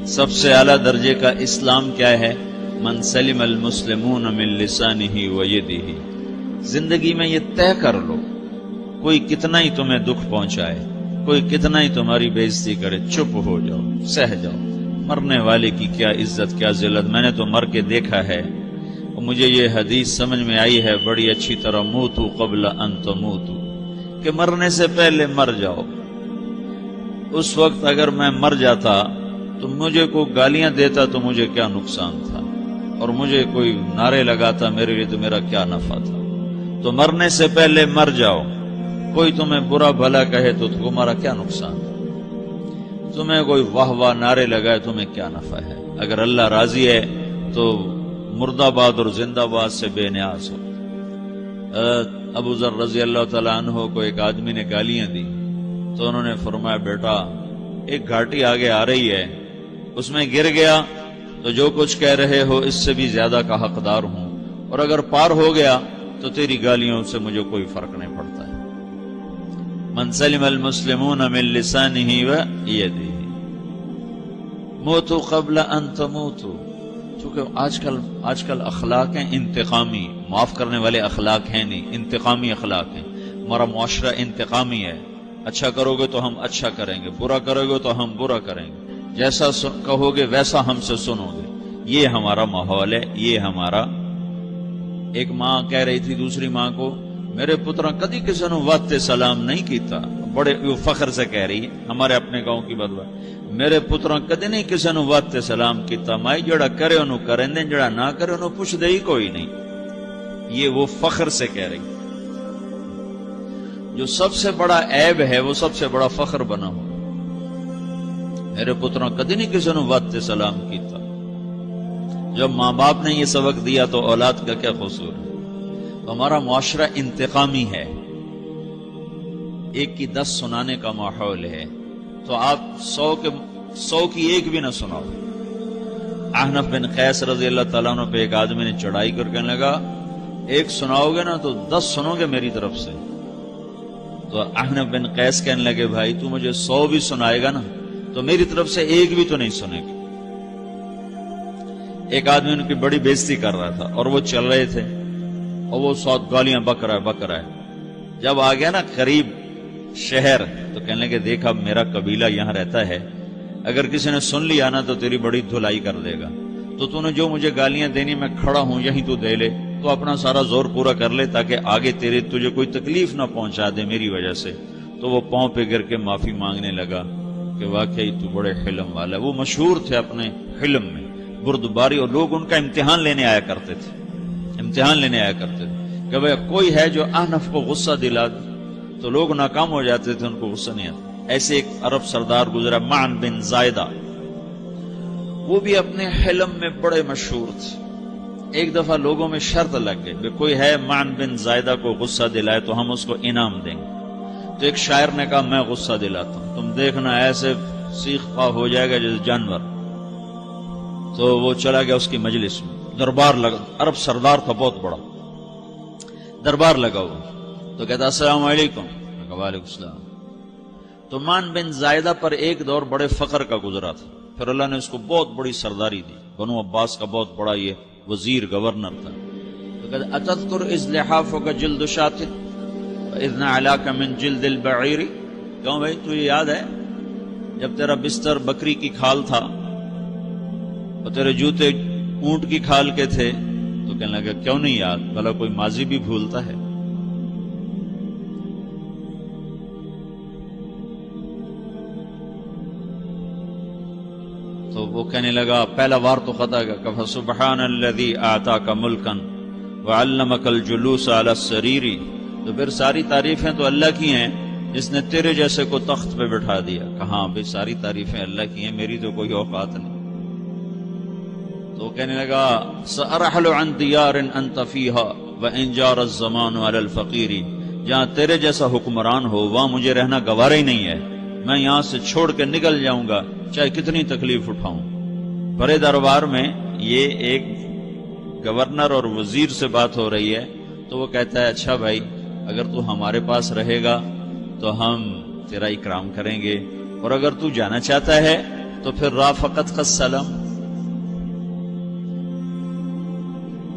سب سے اعلیٰ درجے کا اسلام کیا ہے؟ من سلم المسلمون من لسانہ ویدہ۔ زندگی میں یہ طے کر لو، کوئی کتنا ہی تمہیں دکھ پہنچائے، کوئی کتنا ہی تمہاری بےعزتی کرے، چپ ہو جاؤ، سہ جاؤ۔ مرنے والے کی کیا عزت، کیا ذلت، میں نے تو مر کے دیکھا ہے، اور مجھے یہ حدیث سمجھ میں آئی ہے بڑی اچھی طرح، موتوا قبل ان تموتوا، کہ مرنے سے پہلے مر جاؤ۔ اس وقت اگر میں مر جاتا تو مجھے کوئی گالیاں دیتا تو مجھے کیا نقصان تھا، اور مجھے کوئی نعرے لگاتا میرے لیے تو میرا کیا نفع تھا۔ تو مرنے سے پہلے مر جاؤ، کوئی تمہیں برا بھلا کہے تو تمہارا کیا نقصان ہے، تمہیں کوئی واہ واہ نعرے لگائے تمہیں کیا نفع ہے۔ اگر اللہ راضی ہے تو مرد آباد اور زندہ باد سے بے نیاز ہو۔ ابو ذر رضی اللہ تعالیٰ عنہ کو ایک آدمی نے گالیاں دی تو انہوں نے فرمایا، بیٹا ایک گھاٹی آگے آ رہی ہے، اس میں گر گیا تو جو کچھ کہہ رہے ہو اس سے بھی زیادہ کا حقدار ہوں، اور اگر پار ہو گیا تو تیری گالیوں سے مجھے کوئی فرق نہیں پڑتا ہے۔ من سلم المسلمون من لسانہ ویدہ موتوا قبل ان تموتوا۔ چونکہ آج کل اخلاق ہیں انتقامی، معاف کرنے والے اخلاق ہیں نہیں، انتقامی اخلاق ہیں۔ ہمارا معاشرہ انتقامی ہے، اچھا کرو گے تو ہم اچھا کریں گے، برا کرو گے تو ہم برا کریں گے، جیسا کہو گے ویسا ہم سے سنو گے۔ یہ ہمارا ماحول ہے، یہ ہمارا۔ ایک ماں کہہ رہی تھی دوسری ماں کو، میرے پترا کدی کسی نے واسطے سلام نہیں کیتا، بڑے فخر سے کہہ رہی ہے، ہمارے اپنے گاؤں کی بات، میرے پترا کدی نہیں کسی نے واسطے سلام کیتا، مائی جڑا کرے انہوں کریں دیں، جڑا نہ کرے انہوں پوچھ دے ہی کوئی نہیں۔ یہ وہ فخر سے کہہ رہی، جو سب سے بڑا عیب ہے وہ سب سے بڑا فخر بنا ہو۔ میرے پتروں کدی نہیں کسی نے واسطے سلام کیتا۔ جب ماں باپ نے یہ سبق دیا تو اولاد کا کیا قصور ہے؟ تو ہمارا معاشرہ انتقامی ہے، ایک کی 10 سنانے کا ماحول ہے، تو آپ 100 کی ایک بھی نہ سناؤ۔ احنف بن قیس رضی اللہ تعالیٰ عنہ پہ ایک آدمی نے چڑھائی کر کہنے لگا، ایک سناؤ گے نا تو 10 سنو گے میری طرف سے۔ تو احنف بن قیس کہنے لگے، بھائی تو مجھے 100 بھی سنائے گا نا تو میری طرف سے ایک بھی تو نہیں سنے گی۔ ایک آدمی ان کی بڑی بےزتی کر رہا تھا اور وہ چل رہے تھے اور وہ 100 گالیاں بک رہا ہے۔ جب آ گیا نا قریب شہر تو کہنے لگے، دیکھا میرا قبیلہ یہاں رہتا ہے، اگر کسی نے سن لیا نا تو تیری بڑی دھلائی کر دے گا، تو نے جو مجھے گالیاں دینی میں کھڑا ہوں یہیں تو دے لے، تو اپنا سارا زور پورا کر لے تاکہ آگے تجھے کوئی تکلیف نہ پہنچا دے میری وجہ سے۔ تو وہ پاؤں پہ گر کے معافی مانگنے لگا کہ واقعی تو بڑے حلم والا ہے۔ وہ مشہور تھے اپنے حلم میں، بردباری، اور لوگ ان کا امتحان لینے آیا کرتے تھے کہ بھئی کوئی ہے جو احنف کو غصہ دلا دے، تو لوگ ناکام ہو جاتے تھے، ان کو غصہ نہیں آتا۔ ایسے ایک عرب سردار گزرا معن بن زائدہ، وہ بھی اپنے حلم میں بڑے مشہور تھے۔ ایک دفعہ لوگوں میں شرط لگ گئی کہ کوئی ہے معن بن زائدہ کو غصہ دلائے تو ہم اس کو انعام دیں گے۔ تو ایک شاعر نے کہا، میں غصہ دلاتا ہوں، تم دیکھنا ایسے سیخ پا ہو جائے گا جیسے جانور۔ تو وہ چلا گیا اس کی مجلس میں، دربار لگا، عرب سردار تھا بہت بڑا، دربار لگا ہوا، تو کہتا السلام علیکم، وعلیکم السلام۔ تو معن بن زائدہ پر ایک دور بڑے فقر کا گزرا تھا، پھر اللہ نے اس کو بہت بڑی سرداری دی، بنو عباس کا بہت بڑا یہ وزیر گورنر تھا۔ تو کہتا اتذکر اذ لحافک جلد شاۃ واذ نعلاک من جلد البعیر، کہوں بھائی تجھے یاد ہے جب تیرا بستر بکری کی کھال تھا اور تیرے جوتے اونٹ کی کھال کے تھے؟ تو کہنے لگا کیوں نہیں یاد، بھلا کوئی ماضی بھی بھولتا ہے؟ تو وہ کہنے لگا پہلا وار تو خطا گیا، کہ سبحان الذی اعطاک ملکا وعلمک الجلوس علی السریر۔ تو پھر ساری تعریفیں تو اللہ کی ہیں جس نے تیرے جیسے کو تخت پہ بٹھا دیا۔ کہاں بھئی ساری تعریفیں اللہ کی ہیں، میری تو کوئی اوقات نہیں۔ تو کہنے لگا سأرحل عن دیار انت فیہا وان جار الزمان علی الفقیر، جہاں تیرے جیسا حکمران ہو وہاں مجھے رہنا گوارا ہی نہیں ہے، میں یہاں سے چھوڑ کے نکل جاؤں گا چاہے کتنی تکلیف اٹھاؤں۔ بڑے دربار میں یہ ایک گورنر اور وزیر سے بات ہو رہی ہے، تو وہ کہتا ہے اچھا بھائی اگر تو ہمارے پاس رہے گا تو ہم تیرا اکرام کریں گے، اور اگر تو جانا چاہتا ہے تو پھر رافقت کا سلام،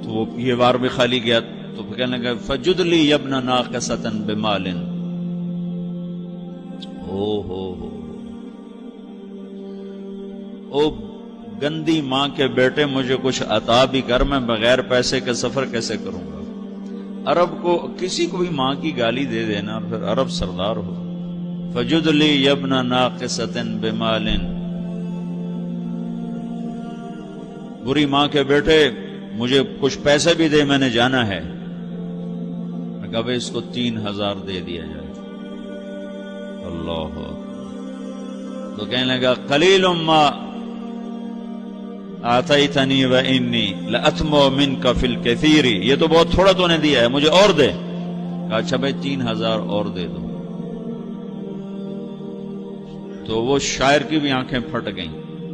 تو وہ یہ بار بھی خالی گیا تو پھر کہنے لگا فجد لی یبن ناقصۃ بمال، او گندی ماں کے بیٹے مجھے کچھ عطا بھی کر، میں بغیر پیسے کے سفر کیسے کروں گا؟ عرب کو کسی کو بھی ماں کی گالی دے دینا اور پھر عرب سردار ہو. فجد لی یبن ناقصۃ بمال، بری ماں کے بیٹے مجھے کچھ پیسے بھی دے، میں نے جانا ہے. میں کہا بھائی اس کو 3000 دے دیا جائے. اللہ، تو کہنے لگا قلیل ما آتیتنی و انی لأطمع منک فی الکثیر، یہ تو بہت تھوڑا تو نے دیا ہے، مجھے اور دے. کہا اچھا بھائی 3000 اور دے دو. تو وہ شاعر کی بھی آنکھیں پھٹ گئیں.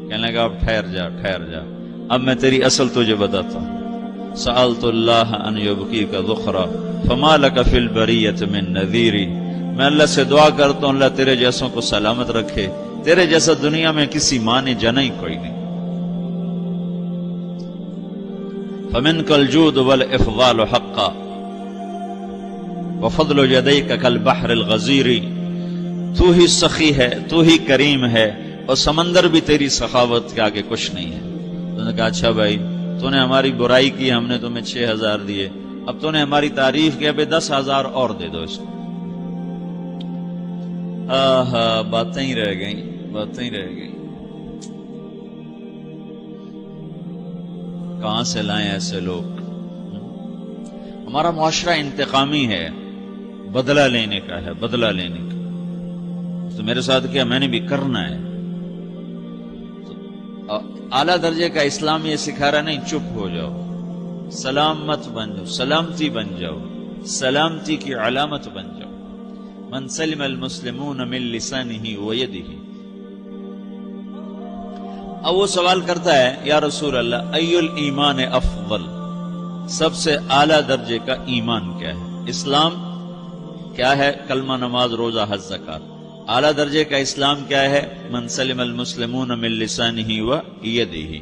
کہنے لگا اب ٹھہر جا ٹھہر جا، اب میں تیری اصل تجھے بتاتا ہوں. سألت اللہ ان یبقیک ذخرا فما لک فی البریۃ من نذیر، میں اللہ سے دعا کرتا ہوں اللہ تیرے جیسوں کو سلامت رکھے، تیرے جیسا دنیا میں کسی ماں نے جنا ہی کوئی نہیں. فمنک الجود والافضال حقا وفضل یدیک کالبحر الغزیر، تو ہی سخی ہے، تو ہی کریم ہے، اور سمندر بھی تیری سخاوت کے آگے کچھ نہیں ہے. تو نے کہا اچھا بھائی تو نے ہماری برائی کی، ہم نے تمہیں 6000 دیے، اب تو نے ہماری تعریف کی، ابھی 10,000 اور دے دو اس کو. باتیں ہی رہ گئیں، باتیں ہی رہ گئیں. کہاں سے لائیں ایسے لوگ؟ ہمارا معاشرہ انتقامی ہے، بدلہ لینے کا ہے، بدلہ لینے کا. تو میرے ساتھ کیا میں نے بھی کرنا ہے. اعلیٰ درجے کا اسلام یہ سکھا رہا نہیں چپ ہو جاؤ، سلام مت بن جاؤ، سلامتی بن جاؤ، سلامتی کی علامت بن جاؤ. من سلم المسلمون من لسانہ ویدہ. اب وہ سوال کرتا ہے یا رسول اللہ ای الایمان افضل، سب سے اعلیٰ درجے کا ایمان کیا ہے؟ اسلام کیا ہے؟ کلمہ، نماز، روزہ، حج، زکات. اعلیٰ درجے کا اسلام کیا ہے؟ من سلم المسلمون من لسانہ و یدہ.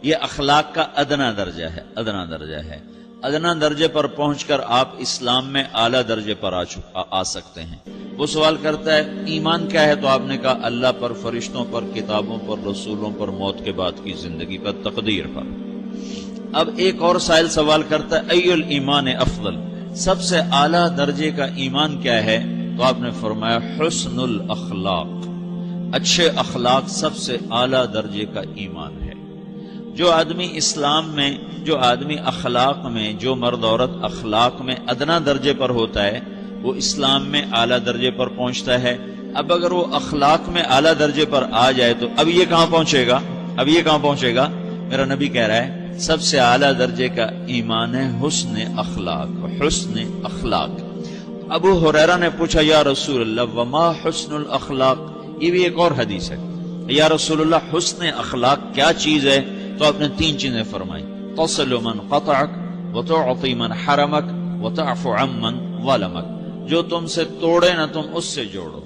یہ اخلاق کا ادنا درجہ ہے، ادنا درجہ ہے. ادنا درجے پر پہنچ کر آپ اسلام میں اعلیٰ درجے پر آ سکتے ہیں. وہ سوال کرتا ہے ایمان کیا ہے؟ تو آپ نے کہا اللہ پر، فرشتوں پر، کتابوں پر، رسولوں پر، موت کے بعد کی زندگی پر، تقدیر پر. اب ایک اور سائل سوال کرتا ہے ای الایمان افضل، سب سے اعلیٰ درجے کا ایمان کیا ہے؟ تو آپ نے فرمایا حسن الاخلاق، اچھے اخلاق سب سے اعلیٰ درجے کا ایمان ہے. جو آدمی اسلام میں، جو آدمی اخلاق میں، جو مرد عورت اخلاق میں ادنا درجے پر ہوتا ہے وہ اسلام میں اعلیٰ درجے پر پہنچتا ہے. اب اگر وہ اخلاق میں اعلیٰ درجے پر آ جائے تو اب یہ کہاں پہنچے گا؟ اب یہ کہاں پہنچے گا؟ میرا نبی کہہ رہا ہے سب سے اعلیٰ درجے کا ایمان ہے حسن اخلاق، حسن اخلاق. ابو ہریرہ نے پوچھا یا رسول اللہ وما حسن الاخلاق، یہ بھی ایک اور حدیث ہے. یا رسول اللہ حسن اخلاق کیا چیز ہے؟ تو آپ نے 3 چیزیں فرمائی، تصل من قطعک وتعطی من حرمک وتعفو عمن ظلمک. جو تم سے توڑے نہ تم اس سے جوڑو.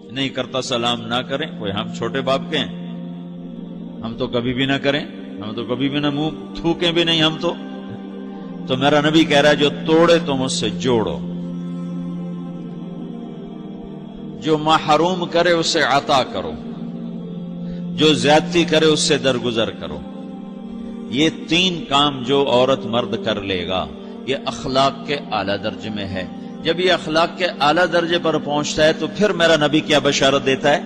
نہیں کرتا سلام نہ کریں، کوئی ہم چھوٹے باپ کے ہیں؟ ہم تو کبھی بھی نہ کریں، ہم تو کبھی بھی نہ منہ تھوکیں بھی نہیں ہم تو میرا نبی کہہ رہا ہے جو توڑے تم اس سے جوڑو، جو محروم کرے اسے عطا کرو، جو زیادتی کرے اس سے درگزر کرو. یہ 3 کام جو عورت مرد کر لے گا یہ اخلاق کے اعلیٰ درجے میں ہے. جب یہ اخلاق کے اعلیٰ درجے پر پہنچتا ہے تو پھر میرا نبی کیا بشارت دیتا ہے؟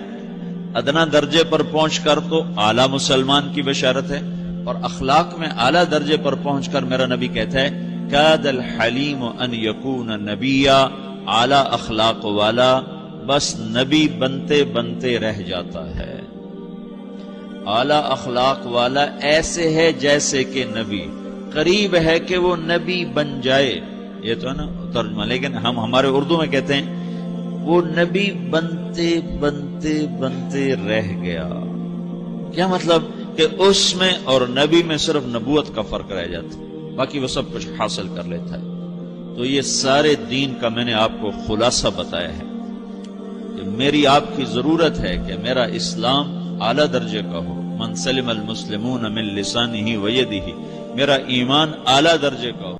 ادنا درجے پر پہنچ کر تو اعلیٰ مسلمان کی بشارت ہے، اور اخلاق میں اعلیٰ درجے پر پہنچ کر میرا نبی کہتا ہے کاد الحلیم ان یکون نبیا، اعلیٰ اخلاق والا بس نبی بنتے بنتے رہ جاتا ہے. اعلیٰ اخلاق والا ایسے ہے جیسے کہ نبی، قریب ہے کہ وہ نبی بن جائے. یہ تو ہے نا ترجمہ، لیکن ہم ہمارے اردو میں کہتے ہیں وہ نبی بنتے بنتے بنتے رہ گیا. کیا مطلب؟ کہ اس میں اور نبی میں صرف نبوت کا فرق رہ جاتا ہے، باقی وہ سب کچھ حاصل کر لیتا ہے. تو یہ سارے دین کا میں نے آپ کو خلاصہ بتایا ہے کہ میری آپ کی ضرورت ہے کہ میرا اسلام اعلیٰ درجے کا ہو، من سلم المسلمون من لسانہ و یدہ، میرا ایمان اعلیٰ درجے کا ہو۔